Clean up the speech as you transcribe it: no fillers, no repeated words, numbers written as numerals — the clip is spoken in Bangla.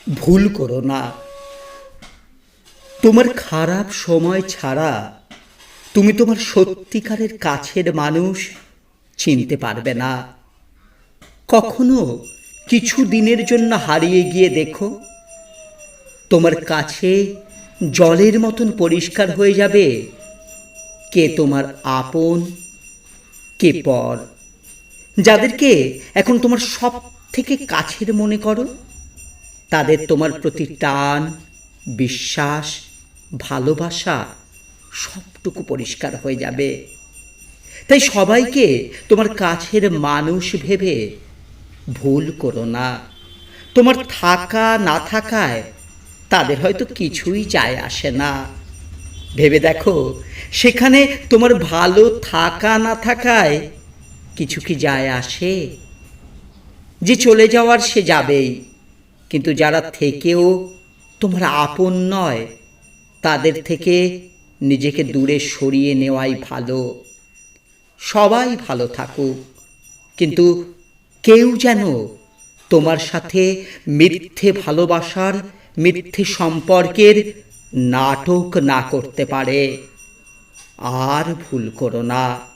ভুল করো না। তোমার খারাপ সময় ছাড়া তুমি তোমার সত্যিকারের কাছের মানুষ চিনতে পারবে না। কখনো কিছু দিনের জন্য হারিয়ে গিয়ে দেখো, তোমার কাছে জলের মতন পরিষ্কার হয়ে যাবে কে তোমার আপন, কে পর। যাদেরকে এখন তোমার সব থেকে কাছের মনে করো, তাদের তোমার প্রতি টান, বিশ্বাস, ভালোবাসা সবটুকু পরিষ্কার হয়ে যাবে। তাই সবাইকে তোমার কাছের মানুষ ভেবে ভুল করো না। তোমার থাকা না থাকায় তাদের হয়তো কিছুই যায় আসে না। ভেবে দেখো, সেখানে তোমার ভালো থাকা না থাকায় কিছু কি যায় আসে? যে চলে যাওয়ার সে যাবেই, কিন্তু যারা থেকেও তোমার আপন নয়, তাদের থেকে নিজেকে দূরে সরিয়ে নেওয়াই ভালো। সবাই ভালো থাকুক, কিন্তু কেউ যেন তোমার সাথে মিথ্যে ভালোবাসার, মিথ্যে সম্পর্কের নাটক না করতে পারে। আর ভুল করো না।